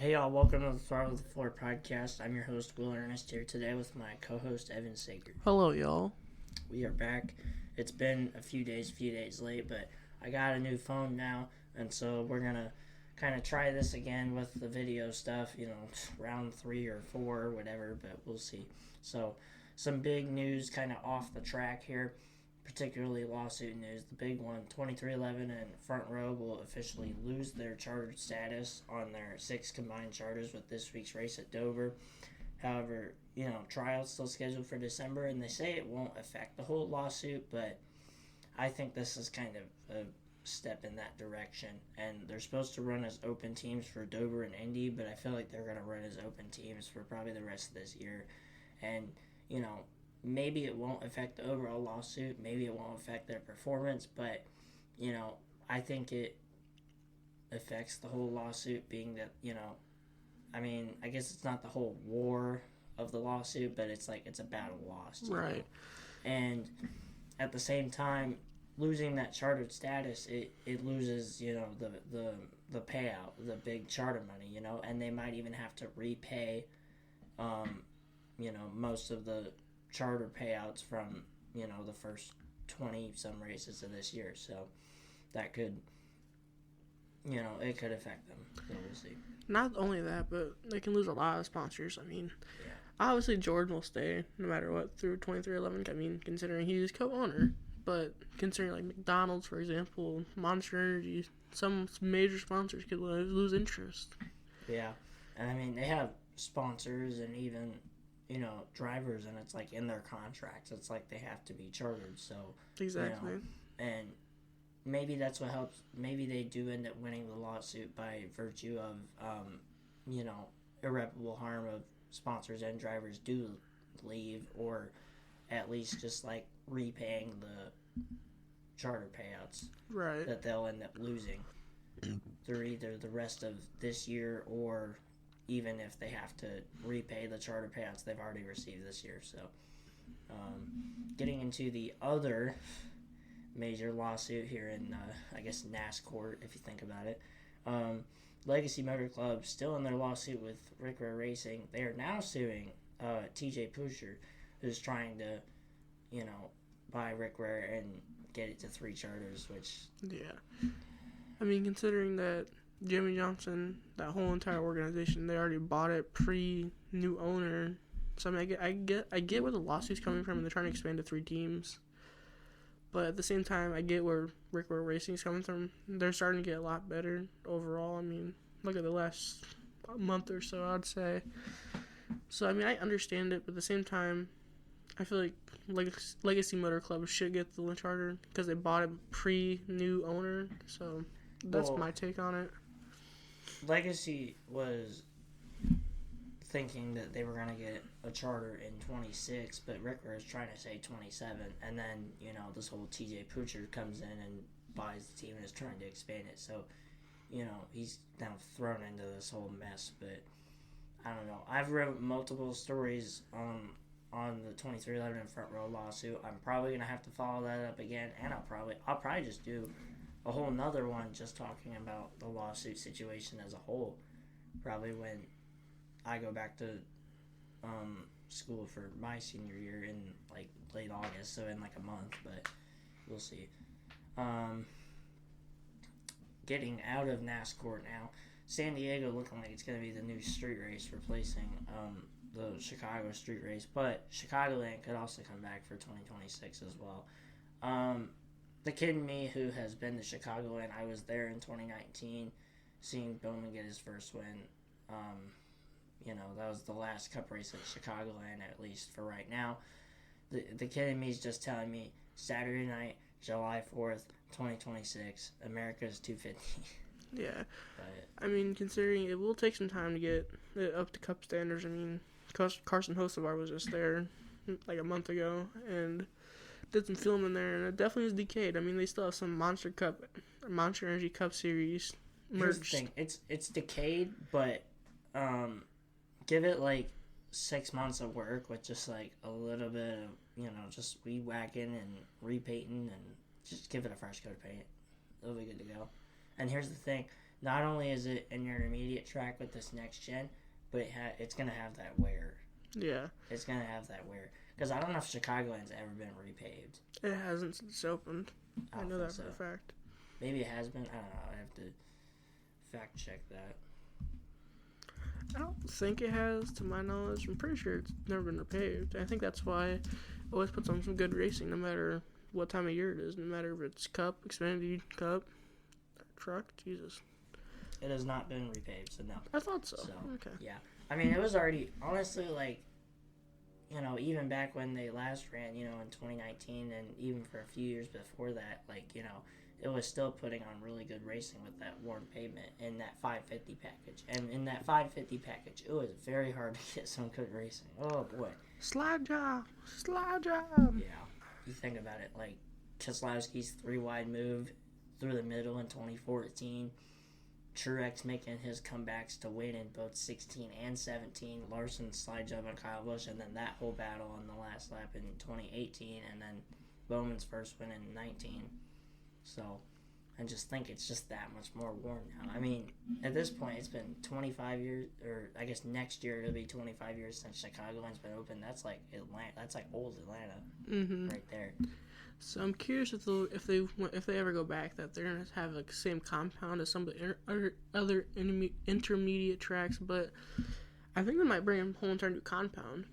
Hey y'all, welcome to the Throttle the Floor podcast. I'm your host, Will Earnest, here today with my co-host, Evan Sager. Hello, y'all. We are back. It's been a few days late, but I got a new phone now, and so we're going to kind of try this again with the video stuff, round 3 or 4 or whatever, but we'll see. So, some big news kind of off the track here, particularly lawsuit news. The big one, 2311 and Front Row will officially lose their chartered status on their 6 combined charters with this week's race at Dover. However, trial's still scheduled for December, and they say it won't affect the whole lawsuit, but I think this is kind of a step in that direction. And they're supposed to run as open teams for Dover and Indy, but I feel like they're going to run as open teams for probably the rest of this year. And, maybe it won't affect the overall lawsuit. Maybe it won't affect their performance, but, I think it affects the whole lawsuit, being that, I guess it's not the whole war of the lawsuit, but it's like it's a battle lost. Right. And at the same time, losing that chartered status, it loses, the payout, the big charter money, and they might even have to repay, most of the charter payouts from, the first 20-some races of this year. So that could, it could affect them. So we'll see. Not only that, but they can lose a lot of sponsors. Obviously Jordan will stay no matter what through 2311. Considering he's co-owner. But considering like McDonald's, for example, Monster Energy, some major sponsors could lose interest. Yeah. And they have sponsors and even, drivers, and it's like in their contracts. It's like they have to be chartered. So exactly. And maybe that's what helps. Maybe they do end up winning the lawsuit by virtue of, irreparable harm of sponsors and drivers do leave, or at least just like repaying the charter payouts right that they'll end up losing through either the rest of this year, or even if they have to repay the charter payouts they've already received this year. So getting into the other major lawsuit here in NASCAR, if you think about it, Legacy Motor Club still in their lawsuit with Rickra Racing. They are now suing TJ Pusher, who's trying to buy Rickra and get it to 3 charters, which... Yeah. Considering that Jimmy Johnson, that whole entire organization, they already bought it pre-new owner. So, I get where the lawsuit's coming from, and they're trying to expand to 3 teams. But at the same time, I get where Rickra Racing's coming from. They're starting to get a lot better overall. Look at the last month or so, I'd say. So, I understand it, but at the same time, I feel like Legacy Motor Club should get the charter because they bought it pre-new owner. So that's my take on it. Legacy was thinking that they were going to get a charter in 26, but Rickra is trying to say 27. And then, this whole TJ Pusher comes in and buys the team and is trying to expand it. So, he's now thrown into this whole mess. But I don't know. I've read multiple stories on the 2311 and Front Row lawsuit. I'm probably going to have to follow that up again, and I'll probably just do a whole nother one just talking about the lawsuit situation as a whole, probably when I go back to school for my senior year in like late August, so in like a month, but we'll see. Getting out of NASCAR now, San Diego looking like it's going to be the new street race, replacing the Chicago street race, but Chicagoland could also come back for 2026 as well. The kid in me who has been to Chicagoland, I was there in 2019, seeing Bowman get his first win. That was the last Cup race at Chicagoland, at least for right now. The kid in me is just telling me Saturday night, July 4th, 2026, America's 250. Yeah. But, considering it will take some time to get it up to Cup standards. Carson Hocevar was just there like a month ago and did some filming there, and it definitely is decayed. They still have some Monster Energy Cup Series merged. Here's the thing. It's decayed, but give it like 6 months of work with just like a little bit of, just re-whacking and repainting, and just give it a fresh coat of paint. It'll be good to go. And here's the thing. not only is it an intermediate track with this next gen, but it's going to have that wear. Yeah. It's going to have that wear. Because I don't know if Chicagoland's ever been repaved. It hasn't since it's opened. I know that for a fact. Maybe it has been. I don't know. I have to fact check that. I don't think it has, to my knowledge. I'm pretty sure it's never been repaved. I think that's why it always puts on some good racing, no matter what time of year it is. No matter if it's Cup, Xfinity, Cup, truck. Jesus. It has not been repaved, so no. I thought so. Okay. Yeah. I mean, it was already, honestly, like, you know, even back when they last ran, you know, in 2019, and even for a few years before that, like, you know, it was still putting on really good racing with that worn pavement in that 550 package. And in that 550 package, it was very hard to get some good racing. Oh, boy. Slide job. Yeah. You think about it, like, Keselowski's 3-wide move through the middle in 2014. Truex making his comebacks to win in both 16 and 17. Larson's slide job on Kyle Busch, and then that whole battle on the last lap in 2018, and then Bowman's first win in 19. So, I just think it's just that much more worn now. I mean, at this point, it's been 25 years, or I guess next year it'll be 25 years since Chicagoland's been open. That's like Atlanta. That's like old Atlanta, right there. So I'm curious if they ever go back, that they're gonna have like the same compound as some of the other intermediate tracks. But I think they might bring a whole entire new compound.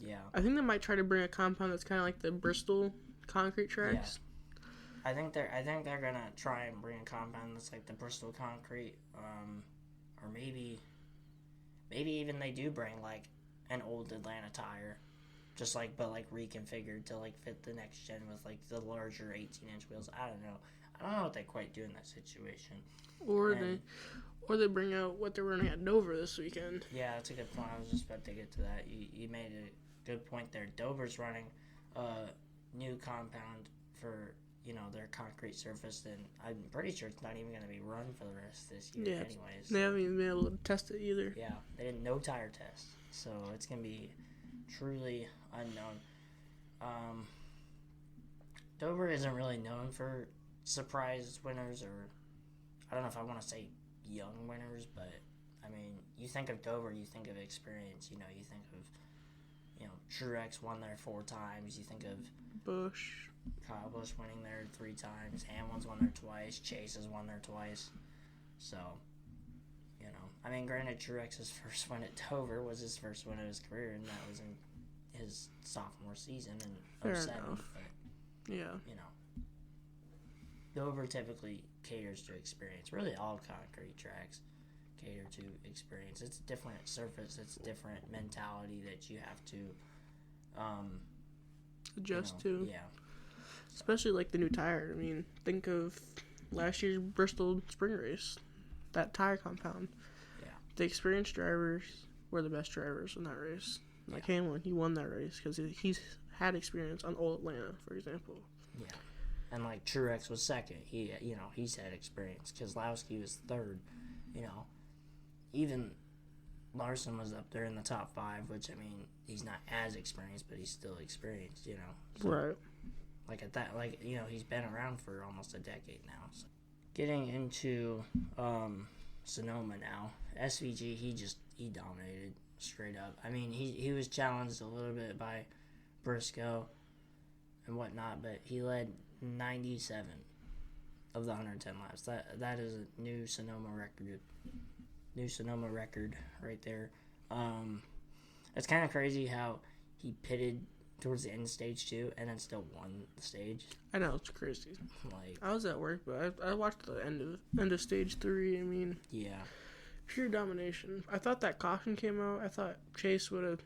Yeah. I think they might try to bring a compound that's kind of like the Bristol concrete tracks. Yeah. I think they're gonna try and bring a compound that's like the Bristol concrete, or maybe even they do bring like an old Atlanta tire. Just like, but like reconfigured to like fit the next gen with like the larger 18-inch wheels. I don't know what they quite do in that situation. Or they bring out what they're running at Dover this weekend. Yeah, that's a good point. I was just about to get to that. You made a good point there. Dover's running a new compound for, you know, their concrete surface, and I'm pretty sure it's not even going to be run for the rest of this year anyways. They haven't even been able to test it either. Yeah, they did no tire test. So it's going to be truly unknown. Dover isn't really known for surprise winners, or I don't know if I want to say young winners, but I mean, you think of Dover, you think of experience. You know, you think of, you know, Truex won there 4 times. You think of Kyle Busch winning there 3 times. Hamlin's won there twice. Chase has won there twice. So, you know, I mean, granted, Truex's first win at Dover was his first win of his career, and that was in his sophomore season in 07. But, you know, Dover typically caters to experience. Really, all concrete tracks cater to experience. It's a different surface. It's a different mentality that you have to adjust to. Yeah. Especially like the new tire. I mean, think of last year's Bristol Spring Race. That tire compound. Yeah. The experienced drivers were the best drivers in that race. Like Hamlin, he won that race because he's had experience on Old Atlanta, for example. Yeah. And like Truex was second. He's had experience. Keselowski was third. You know, even Larson was up there in the top 5, which, I mean, he's not as experienced, but he's still experienced, you know. So, right. Like at that, like, you know, he's been around for almost a decade now. So. Getting into Sonoma now, SVG, he dominated straight up. I mean, he was challenged a little bit by Briscoe and whatnot, but he led 97 of the 110 laps. That is a new Sonoma record right there. It's kind of crazy how he pitted towards the end of stage 2 and then still won the stage. I know, it's crazy. Like, I was at work, but I watched the end of stage 3. I mean, yeah, pure domination. I thought that caution came out. I thought Chase could have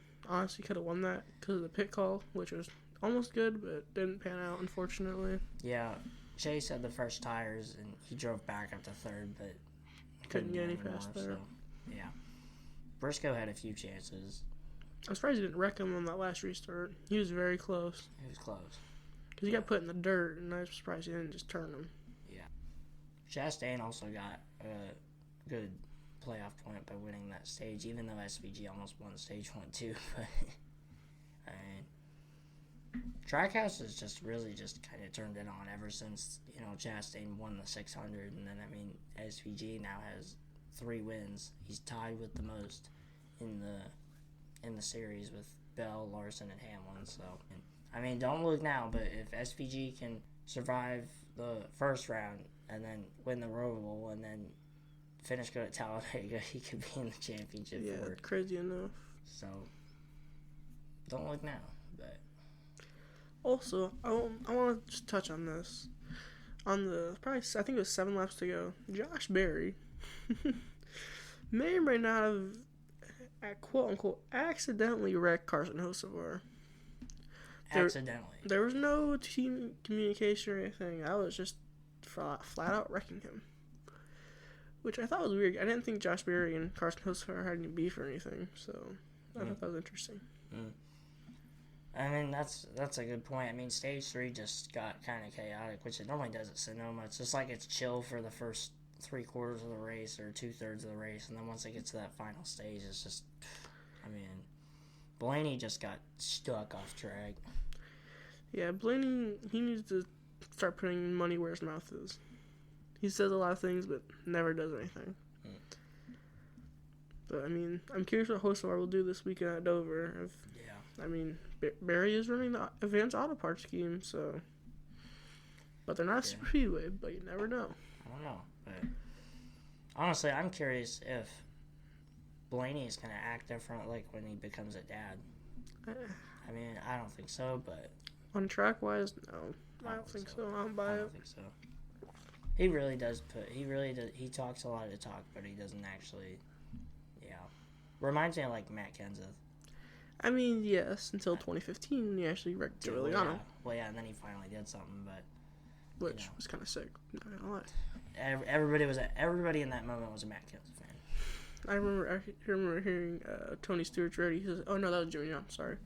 won that because of the pit call, which was almost good, but didn't pan out, unfortunately. Yeah, Chase had the first tires, and he drove back up to third, but couldn't get any past there. So, yeah. Briscoe had a few chances. I'm surprised he didn't wreck him on that last restart. He was very close. He was close. Because he got put in the dirt, and I was surprised he didn't just turn him. Yeah. Chastain also got a good playoff point by winning that stage, even though SVG almost won stage 1 too. But I mean, Trackhouse has just really just kind of turned it on ever since, Chastain won the 600. And then, SVG now has 3 wins. He's tied with the most in the series with Bell, Larson, and Hamlin. So, don't look now, but if SVG can survive the first round and then win the Roval and then finish good at Talladega, he could be in the championship. Yeah, crazy enough. So, don't look now, but... Also, I want to just touch on this. On the, I think it was 7 laps to go, Josh Berry may or may not have, quote-unquote, accidentally wrecked Carson Hocevar. Accidentally. There was no team communication or anything. I was just flat out wrecking him. Which I thought was weird. I didn't think Josh Berry and Carson Hocevar had any beef or anything, so I thought that was interesting. That's a good point. Stage 3 just got kind of chaotic, which it normally does at Sonoma. It's just like it's chill for the first 3/4 of the race or 2/3 of the race, and then once it gets to that final stage, it's just, Blaney just got stuck off track. Yeah, Blaney, he needs to start putting money where his mouth is. He says a lot of things, but never does anything. But, I'm curious what Hocevar will do this weekend at Dover. Barry is running the Advanced Auto Parts scheme, so... But they're not Speedway, but you never know. I don't know, but... Honestly, I'm curious if Blaney is going to act different, like, when he becomes a dad. I don't think so, but... On track-wise, no. I don't think so. I don't buy it. I don't think so. He really does he talks a lot of talk, but he doesn't actually, Reminds me of, like, Matt Kenseth. Yes, until 2015 when he actually wrecked Giuliano. Well, yeah, and then he finally did something, but... Which was kind of sick, not gonna lie. Everybody in that moment was a Matt Kenseth fan. I remember hearing Tony Stewart's ready. He says, "Oh no, that was Jimmy John. Sorry."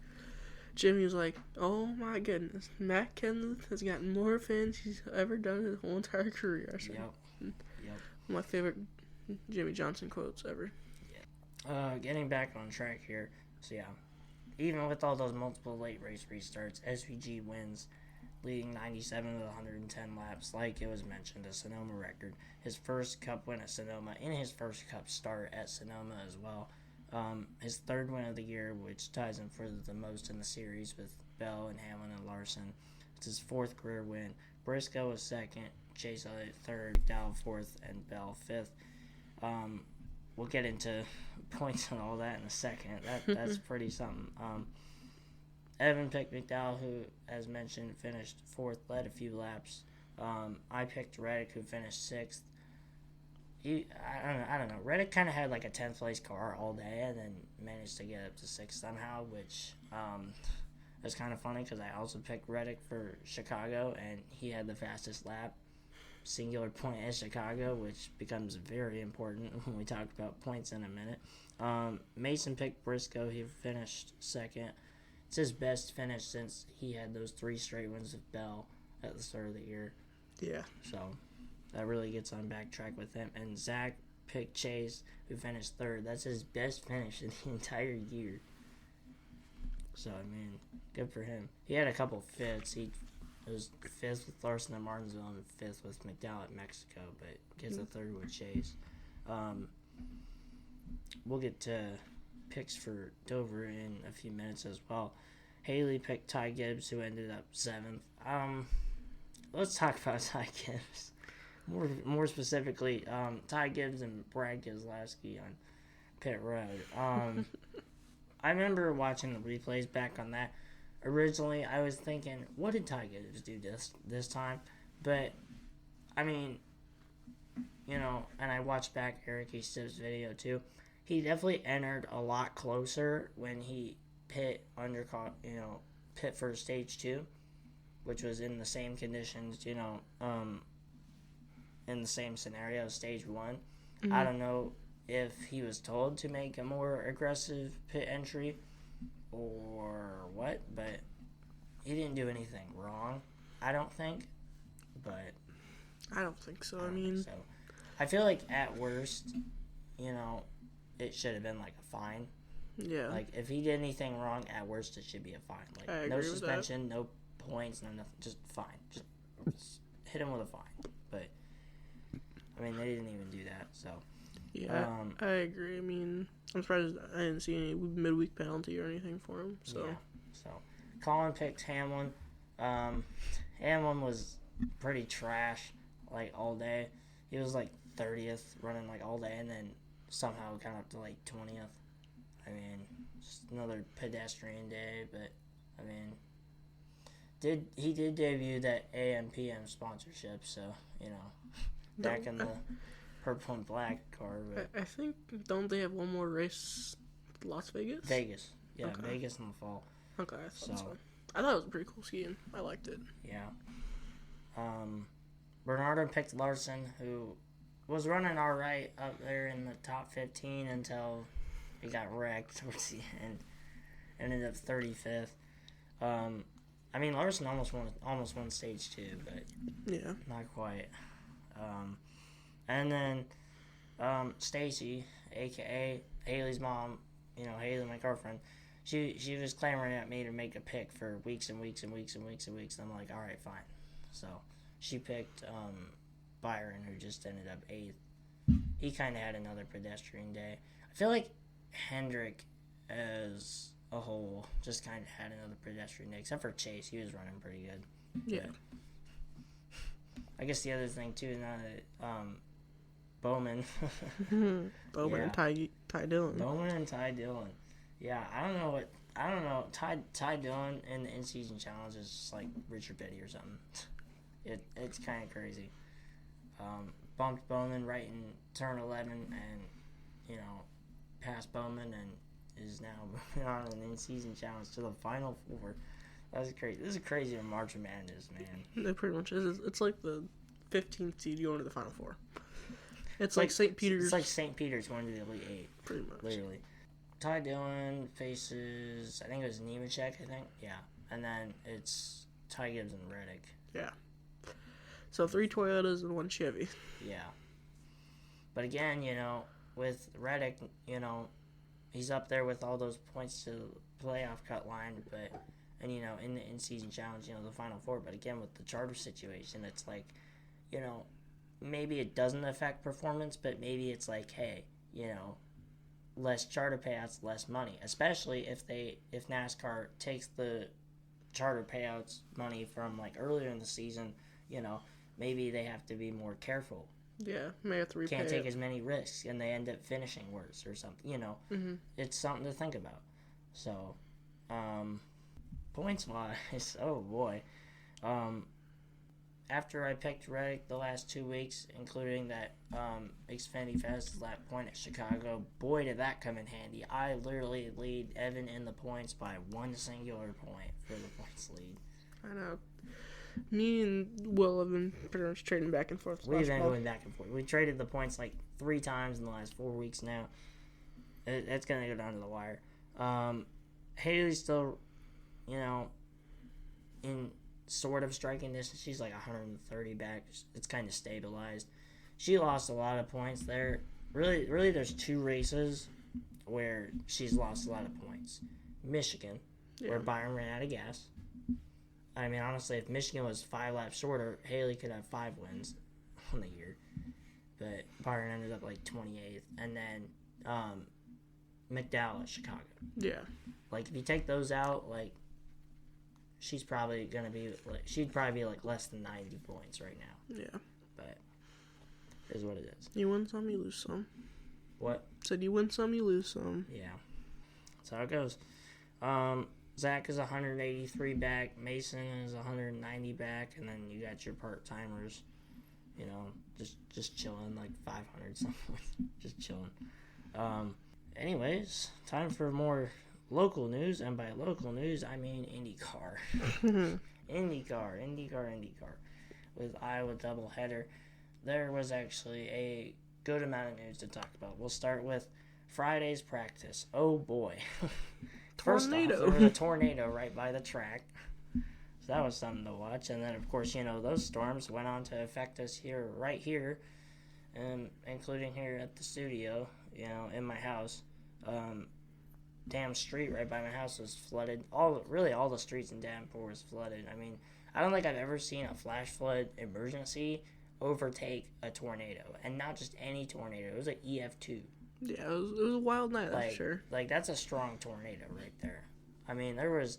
Jimmy was like, "Oh my goodness, Matt Kenseth has gotten more fans he's ever done in his whole entire career." Yep. My favorite Jimmy Johnson quotes ever. Yeah. Getting back on track here. So yeah, even with all those multiple late race restarts, SVG wins, leading 97 of the 110 laps, like it was mentioned, a Sonoma record. His first Cup win at Sonoma, and his first Cup start at Sonoma as well. His 3rd win of the year, which ties him for the most in the series with Bell and Hamlin and Larson. It's his 4th career win. Briscoe was 2nd, Chase Elliott 3rd, Dow 4th, and Bell 5th. We'll get into points and all that in a second. That's pretty something. Evan picked McDowell, who, as mentioned, finished 4th, led a few laps. I picked Reddick, who finished 6th. I don't know. Reddick kind of had like a 10th place car all day and then managed to get up to 6th somehow, which is kind of funny because I also picked Reddick for Chicago, and he had the fastest lap, singular point at Chicago, which becomes very important when we talk about points in a minute. Mason picked Briscoe. He finished 2nd. It's his best finish since he had those 3 straight wins with Bell at the start of the year. Yeah. So that really gets on backtrack with him. And Zach picked Chase, who finished 3rd. That's his best finish in the entire year. So, good for him. He had a couple 5ths. He was 5th with Larson at Martinsville and 5th with McDowell at Mexico, but gets a 3rd with Chase. We'll get to picks for Dover in a few minutes as well. Haley picked Ty Gibbs, who ended up 7th. Let's talk about Ty Gibbs. More specifically, Ty Gibbs and Brad Keselowski on pit road. I remember watching the replays back on that. Originally, I was thinking, what did Ty Gibbs do this time? But, and I watched back Eric East's video too. He definitely entered a lot closer when he pit for stage 2, which was in the same conditions, in the same scenario, stage 1. Mm-hmm. I don't know if he was told to make a more aggressive pit entry or what, but he didn't do anything wrong, I don't think. But I don't think so. I feel like at worst, it should have been like a fine. Yeah. Like if he did anything wrong, at worst it should be a fine. Like I agree no with suspension, that. no points, no nothing, just fine. Just hit him with a fine. But I mean, they didn't even do that. So yeah, I agree. I mean, I'm surprised I didn't see any midweek penalty or anything for him. So yeah. So Colin picked Hamlin. Hamlin was pretty trash like all day. He was like 30th running like all day, and then somehow got up to like 20th. I mean, just another pedestrian day, but I mean, he did debut that AM PM sponsorship, so you know, back in the purple and black car. But I think, don't they have one more race, Las Vegas? Vegas, yeah, Okay. Vegas in the fall. Okay, so I thought it was a pretty cool scheme. I liked it. Yeah. Bernardo picked Larson, who was running all right up there in the top 15 until he got wrecked towards the end. Ended up 35th. I mean, Larson almost won stage 2, but yeah, not quite. And then Stacy, aka Haley's mom, you know, Haley, my girlfriend, she was clamoring at me to make a pick for weeks and weeks and weeks and weeks and weeks. And I'm like, all right, fine. So she picked Byron, who just ended up 8th. He kind of had another pedestrian day. I feel like Hendrick, as a whole, just kind of had another pedestrian day, except for Chase. He was running pretty good. Yeah. But I guess the other thing too, now that Bowman, Bowman yeah. and Ty Dillon. Bowman and Ty Dillon. Yeah, I don't know. Ty Dillon in the in-season challenge is just like Richard Petty or something. It's kind of crazy. Bumped Bowman right in turn 11, and you know, passed Bowman, and is now moving on an in-season challenge to the Final Four. That's crazy. This is crazy in March Madness, man. It pretty much is. It's like the 15th seed going to the Final Four. It's like St. Peter's. It's like St. Peter's going to the Elite Eight. Pretty much. Literally. Ty Dillon faces, I think it was Nemechek, Yeah. And then it's Ty Gibbs and Reddick. Yeah. So 3 Toyotas and 1 Chevy. Yeah. But again, you know, with Reddick, you know, he's up there with all those points to the playoff cut line, and you know, in the in-season challenge, you know, the Final Four. But again, with the charter situation, it's like, you know, maybe it doesn't affect performance, but maybe it's like, hey, you know, less charter payouts, less money. Especially if NASCAR takes the charter payouts money from like earlier in the season, you know, maybe they have to be more careful. Yeah, may have to repay. Can't take as many risks, and they end up finishing worse or something. You know, It's something to think about. So, points wise, oh boy. After I picked Reddick the last 2 weeks, including that Xfinity Fast lap point at Chicago, boy did that come in handy. I literally lead Evan in the points by 1 singular point for the points lead. I know. Me and Will have been pretty much trading back and forth. We've been going back and forth. We traded the points like 3 times in the last 4 weeks now. It's going to go down to the wire. Haley's still, you know, in sort of striking distance. She's like 130 back. It's kind of stabilized. She lost a lot of points there. Really, there's 2 races where she's lost a lot of points. Michigan, where Byron ran out of gas. I mean, honestly, if Michigan was 5 laps shorter, Haley could have 5 wins on the year. But Byron ended up like 28th. And then McDowell at Chicago. Yeah. Like, if you take those out, like, she's probably going to be, like, she'd probably be like less than 90 points right now. Yeah. But it is what it is. You win some, you lose some. What? Said you win some, you lose some. Yeah. That's how it goes. Zach is 183 back. Mason is 190 back. And then you got your part-timers, you know, just chilling, like 500 something. Just chilling. Anyways, time for more local news. And by local news, I mean IndyCar. IndyCar. With Iowa Doubleheader. There was actually a good amount of news to talk about. We'll start with Friday's practice. Oh, boy. First off, there was a tornado right by the track. So that was something to watch. And then, of course, you know, those storms went on to affect us right here, including here at the studio, you know, in my house. damn street right by my house was flooded. Really all the streets in Davenport was flooded. I mean, I don't think I've ever seen a flash flood emergency overtake a tornado, and not just any tornado. It was an EF2. Yeah, it was a wild night, that's sure. Like, that's a strong tornado right there. I mean, there was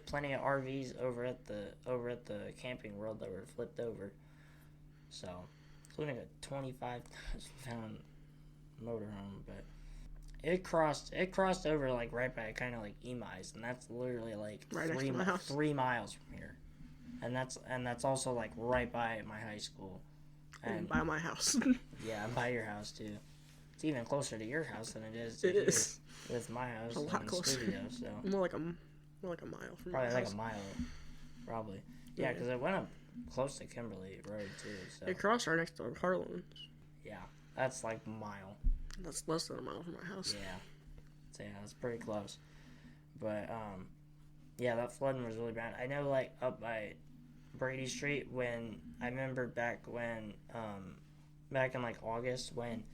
plenty of RVs over at the Camping World that were flipped over. So, including a 25,000-pound motorhome, but it crossed over like right by kind of like Emi's, and that's literally like right 3 miles from here, and that's also like right by my high school, and by my house. Yeah, by your house too. It's even closer to your house than it is. It is. With my house. A lot closer. Studio, so. More like a mile from my house. Probably like a mile. Probably. Yeah, because it went up close to Kimberly Road too. So. It crossed right next to Harlan. Yeah, that's like a mile. That's less than a mile from my house. Yeah. So yeah, that's pretty close. But yeah, that flooding was really bad. I know, like up by Brady Street, when I remember back in like August when,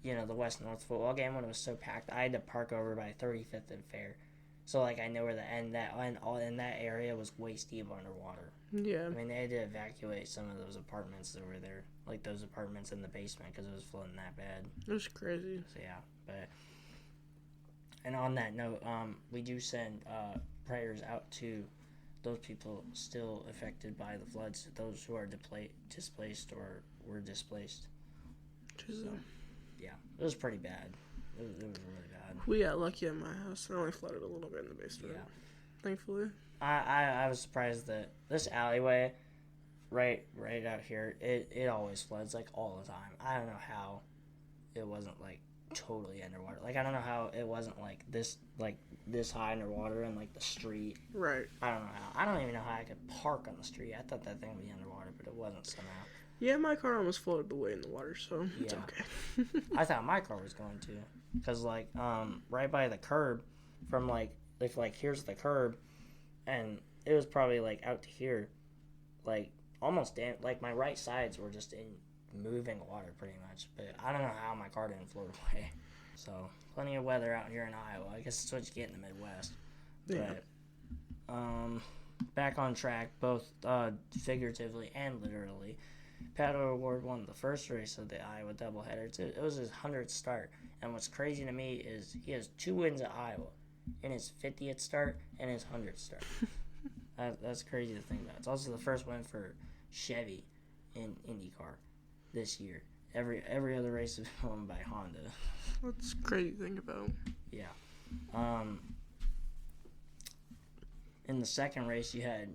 you know, the West North football game, when it was so packed, I had to park over by 35th and Fair. So like I know where in that area was waist deep underwater. Yeah. I mean, they had to evacuate some of those apartments that were there, like those apartments in the basement, because it was flooding that bad. It was crazy. So yeah, but and on that note, we do send prayers out to those people still affected by the floods, those who are displaced or were displaced. So, yeah, it was pretty bad. It was really bad. We got lucky at my house. It only flooded a little bit in the basement. Yeah. Thankfully. I was surprised that this alleyway, right out here, it always floods like all the time. I don't know how it wasn't like totally underwater. Like I don't know how it wasn't like this high underwater and like the street. Right. I don't know how. I don't even know how I could park on the street. I thought that thing would be underwater, but it wasn't somehow. Yeah, my car almost floated away in the water, so it's okay. I thought my car was going to, because like right by the curb, from like if like here's the curb, and it was probably like out to here, like almost like my right sides were just in moving water pretty much. But I don't know how my car didn't float away. So plenty of weather out here in Iowa. I guess that's what you get in the Midwest. Yeah. But back on track, both figuratively and literally. Pato O'Ward won the first race of the Iowa doubleheader. It was his 100th start. And what's crazy to me is he has 2 wins at Iowa in his 50th start and his 100th start. That's crazy to think about. It's also the first win for Chevy in IndyCar this year. Every other race is won by Honda. That's crazy to think about. Yeah. In the second race, you had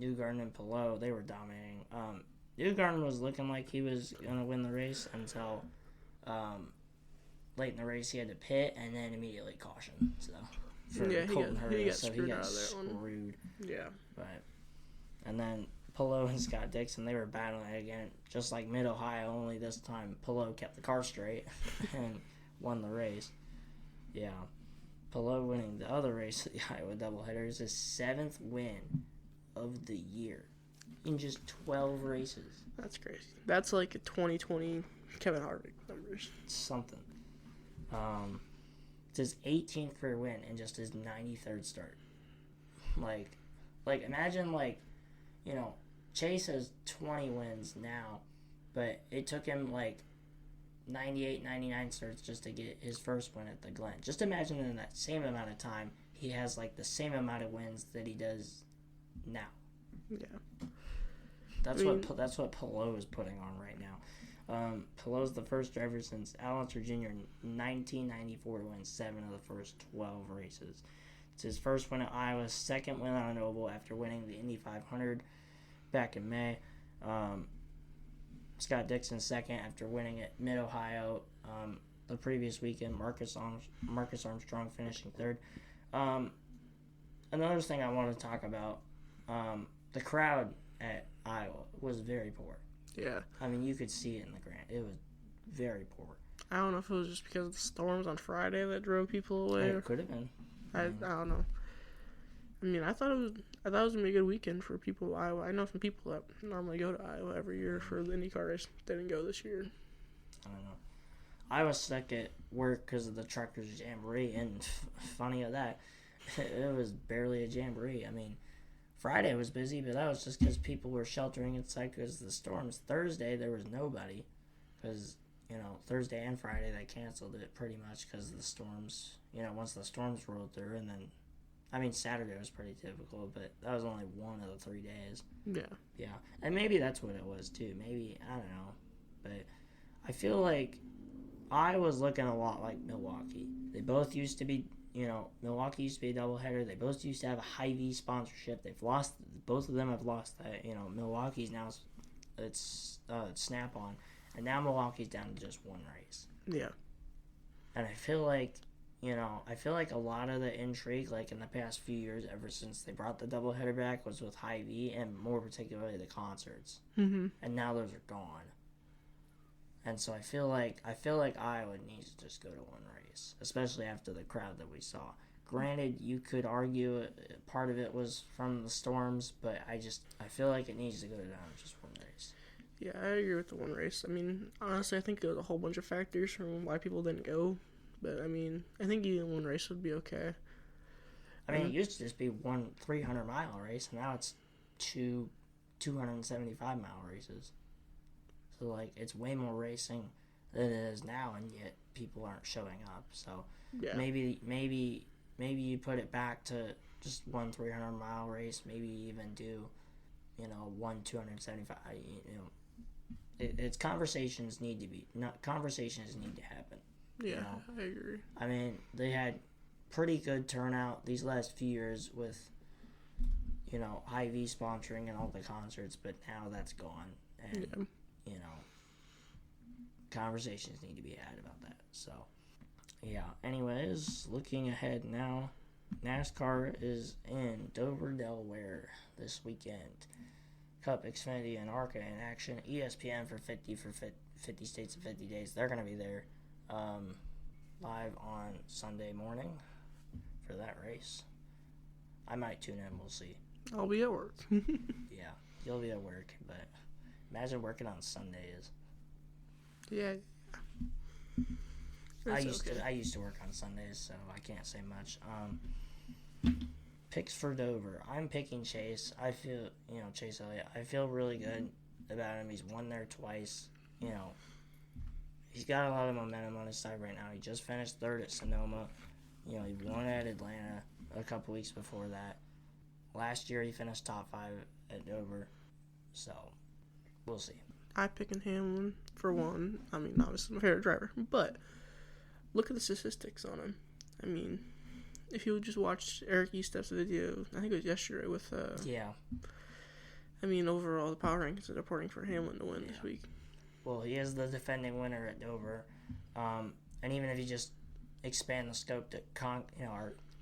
Newgarden and Palou. They were dominating. Newgarden was looking like he was going to win the race until late in the race he had to pit and then immediately caution. So he got screwed out of that one. Yeah. And then Palou and Scott Dixon, they were battling again, just like Mid-Ohio, only this time Palou kept the car straight and won the race. Yeah. Palou winning the other race of the Iowa doubleheader is his 7th win of the year in just 12 races. That's crazy. That's like a 2020 Kevin Harvick numbers. Something. It's his 18th career win and just his 93rd start. Like imagine you know, Chase has 20 wins now, but it took him 98, 99 starts just to get his first win at the Glen. Just imagine in that same amount of time, he has the same amount of wins that he does now. Yeah. That's what Palou is putting on right now. Palou's the first driver since Al Unser Jr. in 1994 to win 7 of the first 12 races. It's his first win at Iowa, second win on an oval after winning the Indy 500 back in May. Scott Dixon second after winning at Mid-Ohio the previous weekend. Marcus Armstrong finishing third. Another thing I want to talk about, the crowd at Iowa was very poor. Yeah. I mean, you could see it in the grant. It was very poor. I don't know if it was just because of the storms on Friday that drove people away. It could have been. I don't know. I mean, I thought it was gonna be a good weekend for people in Iowa. I know some people that normally go to Iowa every year for the IndyCar race. They didn't go this year. I don't know. I was stuck at work because of the truckers jamboree, and funny of that, it was barely a jamboree. I mean, Friday was busy, but that was just because people were sheltering inside because of the storms. Thursday there was nobody because Thursday and Friday they canceled it pretty much because of the storms. Once the storms rolled through, and then Saturday was pretty typical, but that was only one of the 3 days. Yeah, and maybe that's what it was too. Maybe, I don't know, but I feel like I was looking a lot like Milwaukee. They both used to be, Milwaukee used to be a doubleheader. They both used to have a Hy-Vee sponsorship. Both of them have lost that. Milwaukee's now it's Snap-on, and now Milwaukee's down to just one race. Yeah, and I feel like a lot of the intrigue, like in the past few years, ever since they brought the doubleheader back, was with Hy-Vee, and more particularly the concerts. Mm-hmm. And now those are gone. And so I feel like Iowa needs to just go to one race, especially after the crowd that we saw. Granted, you could argue part of it was from the storms, but I feel like it needs to go down to just one race. Yeah, I agree with the one race. Honestly, I think there was a whole bunch of factors from why people didn't go. But, I think even one race would be okay. It used to just be one 300-mile race, and now it's two 275-mile races. So, it's way more racing than it is now, and yet people aren't showing up. So, yeah. maybe you put it back to just one 300-mile race. Maybe even do, one 275. It's conversations need to happen. Yeah, I agree. They had pretty good turnout these last few years with, Hy-Vee sponsoring and all the concerts, but now that's gone. And, conversations need to be had about that. So, yeah. Anyways, looking ahead now, NASCAR is in Dover, Delaware this weekend. Cup, Xfinity, and ARCA in action. ESPN for 50 states in 50 days. They're going to be there. Live on Sunday morning for that race. I might tune in, we'll see. I'll be at work. Yeah, you'll be at work, but imagine working on Sundays. Yeah. I used to work on Sundays, so I can't say much. Picks for Dover. I'm picking Chase. I feel, Chase Elliott. I feel really good about him. He's won there twice. He's got a lot of momentum on his side right now. He just finished third at Sonoma. He won at Atlanta a couple weeks before that. Last year he finished top 5 at Dover. So, we'll see. I picking Hamlin for one. Obviously my favorite driver. But look at the statistics on him. If you just watch Eric Estep's video, I think it was yesterday with yeah. Overall the power rankings are reporting for Hamlin to win this week. Well, he is the defending winner at Dover, and even if you just expand the scope to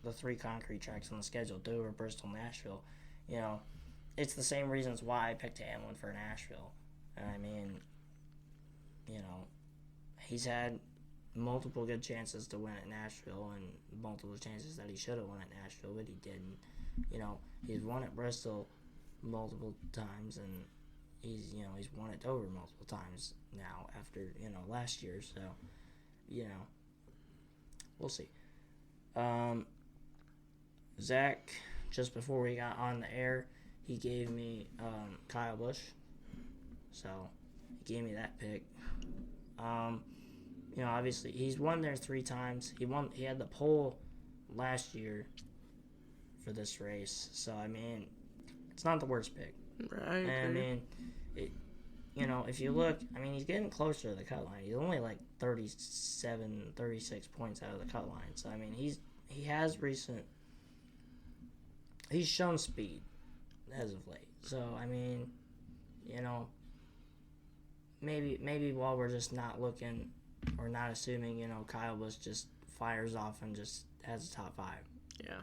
the 3 concrete tracks on the schedule, Dover, Bristol, Nashville, it's the same reasons why I picked Hamlin for Nashville. He's had multiple good chances to win at Nashville and multiple chances that he should have won at Nashville, but he didn't. He's won at Bristol multiple times, and he's won at Dover multiple times now after, last year. So, we'll see. Zach, just before we got on the air, he gave me Kyle Busch. So, he gave me that pick. Obviously, he's won there 3 times. He had the pole last year for this race. So, it's not the worst pick. Right. And, if you look, he's getting closer to the cut line. He's only 37, 36 points out of the cut line. So, he's shown speed as of late. So, maybe while we're just not looking or not assuming, Kyle Busch just fires off and just has a top 5. Yeah.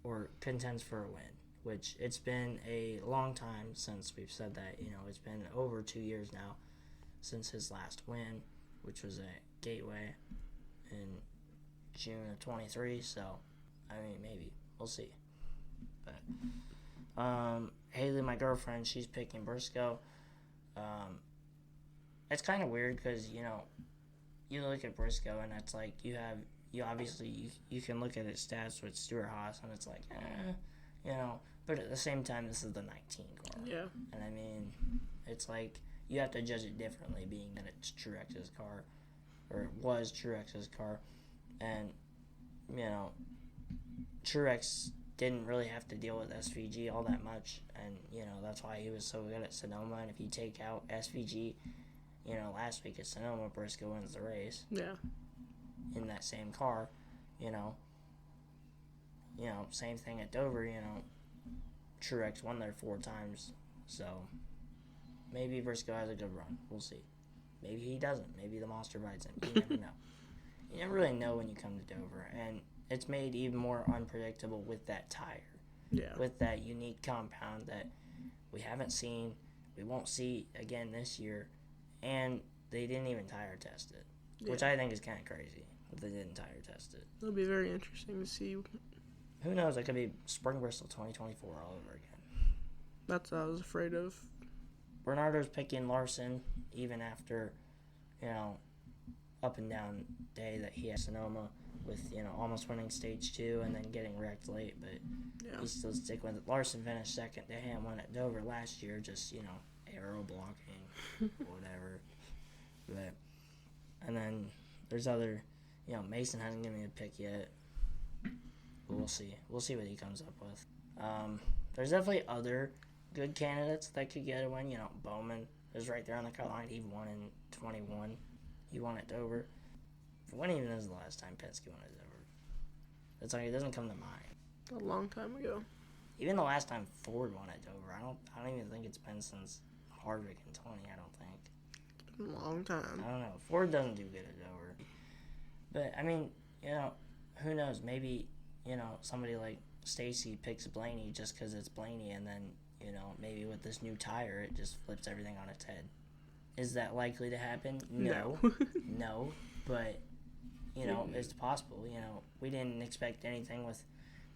Or contends for a win. Which it's been a long time since we've said that. It's been over 2 years now since his last win, which was at Gateway in June of 23. So, maybe. We'll see. But, Haley, my girlfriend, she's picking Briscoe. It's kind of weird because, you look at Briscoe, and it's like you obviously you can look at his stats with Stuart Haas, and it's like, you know. But at the same time, this is the 19 car. Yeah. And I mean, it's like you have to judge it differently, being that it's Truex's car, or it was Truex's car, and you know, Truex didn't really have to deal with SVG all that much, and you know that's why he was so good at Sonoma. And if you take out SVG, you know, last week at Sonoma, Briscoe wins the race. Yeah. In that same car, you know, same thing at Dover. You know, Truex won there 4 times, so maybe Briscoe has a good run. We'll see. Maybe he doesn't. Maybe the monster bites him. You never know. You never really know when you come to Dover, and it's made even more unpredictable with that tire. Yeah. With that unique compound that we haven't seen, we won't see again this year, and they didn't even tire test it, which I think is kind of crazy that they didn't tire test it. It'll be very interesting to see. Who knows? It could be Spring Bristol 2024 all over again. That's what I was afraid of. Bernardo's picking Larson even after, you know, up and down day that he had Sonoma with, you know, almost winning stage 2 and then getting wrecked late, but he's still sticking with it. Larson finished second to him, won at Dover last year, just, you know, aero blocking, whatever. But, and then there's other, you know, Mason hasn't given me a pick yet. But we'll see. We'll see what he comes up with. There's definitely other good candidates that could get a win. You know, Bowman is right there on the cut line. He won in 21. He won at Dover. When even is the last time Penske won at Dover? It's like it doesn't come to mind. A long time ago. Even the last time Ford won at Dover, I don't even think it's been since Hardwick in 20. I don't think. It's been a long time. I don't know. Ford doesn't do good at Dover. But I mean, you know, who knows? Maybe, you know, somebody like Stacy picks Blaney just because it's Blaney, and then, you know, maybe with this new tire, it just flips everything on its head. Is that likely to happen? No. No. But, you know, it's possible. You know, we didn't expect anything with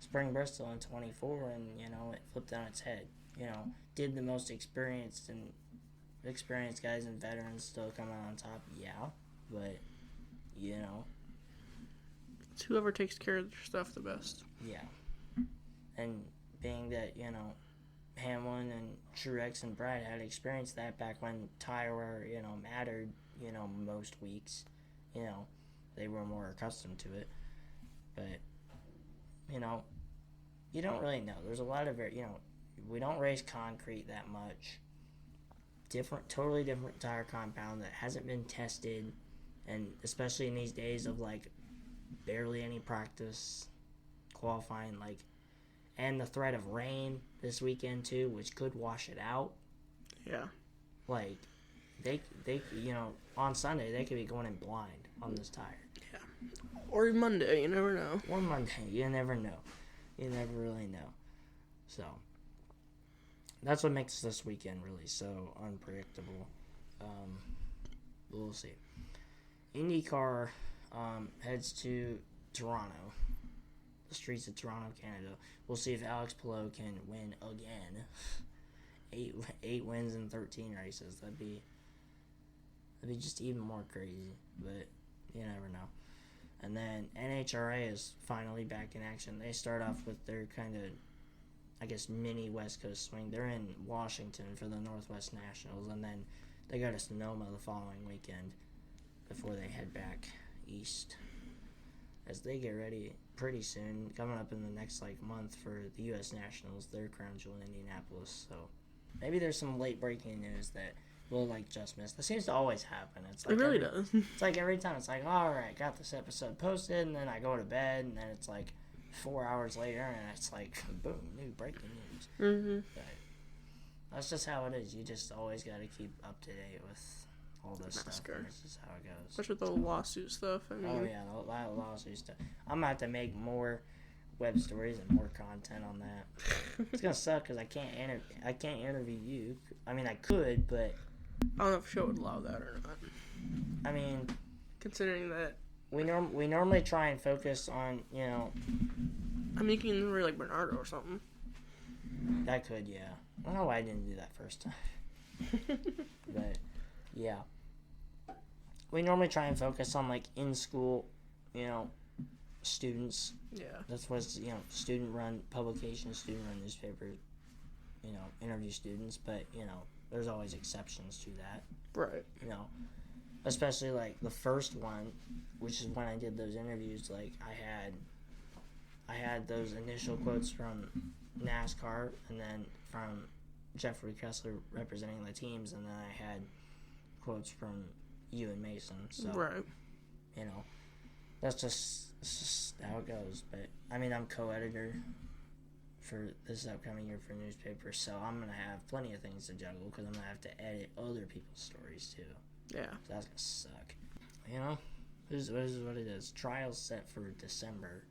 Spring Bristol in 24, and, you know, it flipped on its head. You know, did the most experienced guys and veterans still come out on top? Yeah. But, you know. It's whoever takes care of their stuff the best. Yeah. And being that, you know, Hamlin and Truex and Brad had experienced that back when tire wear, you know, mattered, you know, most weeks. You know, they were more accustomed to it. But, you know, you don't really know. There's a lot of, you know, we don't race concrete that much. Totally different tire compound that hasn't been tested. And especially in these days of, like, barely any practice, qualifying, like, and the threat of rain this weekend too, which could wash it out. Yeah. Like, they you know, on Sunday they could be going in blind on this tire. Yeah. Or Monday, you never know. Or Monday, you never know. You never really know. So that's what makes this weekend really so unpredictable. We'll see. IndyCar heads to Toronto. The streets of Toronto, Canada. We'll see if Alex Palou can win again. 8 wins in 13 races. That'd be just even more crazy. But you never know. And then NHRA is finally back in action. They start off with their kind of, I guess, mini West Coast swing. They're in Washington for the Northwest Nationals, and then they go to Sonoma the following weekend before they head back east as they get ready pretty soon, coming up in the next month for the U.S. Nationals, their crown jewel in Indianapolis. So maybe there's some late breaking news that we'll just miss. That seems to always happen. It really does. It's like every time it's like, all right, got this episode posted, and then I go to bed, and then it's 4 hours later, and it's boom, new breaking news. Mm-hmm. But that's just how it is. You just always got to keep up to date with all this NASCAR. stuff. This is how it goes. Especially with the lawsuit stuff. I mean, oh yeah, the lawsuit stuff. I'm about to make more web stories and more content on that. It's gonna suck because I can't interview you. I mean, I could, but I don't know if the show would allow that or not. I mean, considering that we normally try and focus on, you know. I mean, you can interview like Bernardo or something. I could, yeah. I don't know why I didn't do that first time. But yeah. we normally try and focus on like in school, students. Yeah. That's what's student run publications, student run newspapers. Interview students, but there's always exceptions to that. Right. Especially like the first one, which is when I did those interviews. Like I had those initial quotes from NASCAR, and then from Jeffrey Kessler representing the teams, and then I had quotes from you and Mason. So right. That's just how it goes. But I mean, I'm co-editor for this upcoming year for newspapers, so I'm gonna have plenty of things to juggle because I'm gonna have to edit other people's stories too. Yeah. So that's gonna suck. This is what it is. Trials set for December,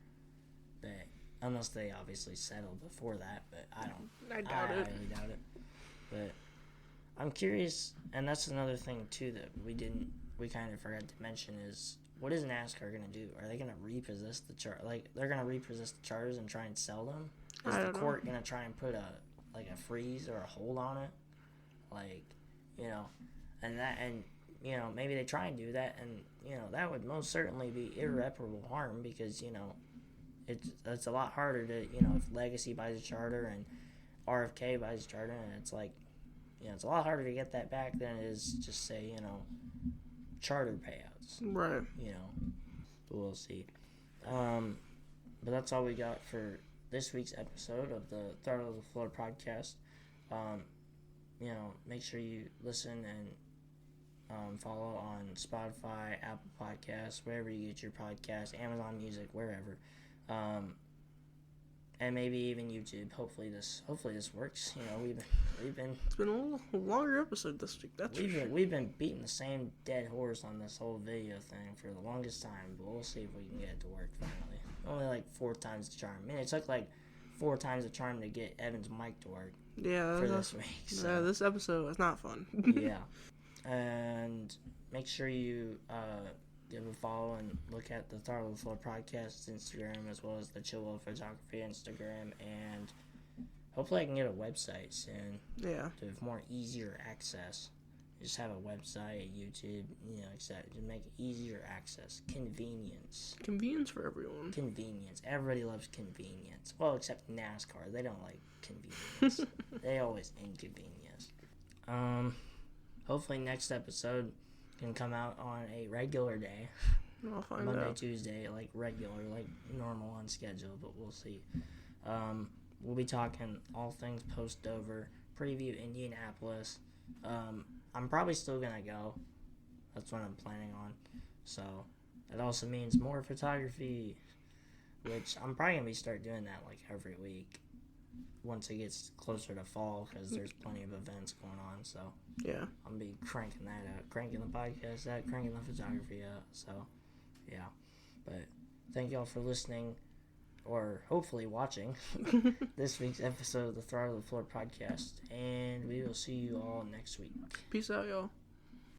but unless they obviously settle before that, but I doubt it. highly doubt it. But I'm curious, and that's another thing too that we kind of forgot to mention is, what is NASCAR gonna do? Are they gonna repossess the they're gonna repossess the charters and try and sell them? Is the court gonna try and put a freeze or a hold on it? Maybe they try and do that, and that would most certainly be irreparable harm, because it's a lot harder to if Legacy buys a charter and RFK buys a charter, and it's like it's a lot harder to get that back than it is just say charter payouts. Right. But we'll see. But that's all we got for this week's episode of the Throttle of the Floor podcast. Make sure you listen and follow on Spotify, Apple Podcasts, wherever you get your podcast, Amazon Music, wherever, and maybe even YouTube. Hopefully this works. We've been it's been a little longer episode this week. We've been beating the same dead horse on this whole video thing for the longest time, but we'll see if we can get it to work finally. Only like 4 times the charm. I mean, it took like 4 times the charm to get Evan's mic to work. Yeah, for this week. So. Yeah, this episode was not fun. Yeah, and make sure you give a follow and look at the Throttle of the Floor podcast Instagram, as well as the Chill Will Photography Instagram, and hopefully I can get a website soon. Yeah. To have more easier access. Just have a website, YouTube, etc. To make it easier access. Convenience. Convenience for everyone. Convenience. Everybody loves convenience. Well, except NASCAR. They don't like convenience. They always inconvenience. Hopefully next episode can come out on a regular day. I'll find Monday, out. Tuesday, like regular, like normal on schedule, but we'll see. We'll be talking all things post-Dover, preview Indianapolis. I'm probably still going to go. That's what I'm planning on. So, it also means more photography, which I'm probably going to start doing that like every week once it gets closer to fall, because there's plenty of events going on. So, yeah, I'm going to be cranking that out, cranking the podcast out, cranking the photography out. So, yeah. But thank y'all for listening, or hopefully watching, this week's episode of the Throttle of the Floor podcast. And we will see you all next week. Peace out, y'all.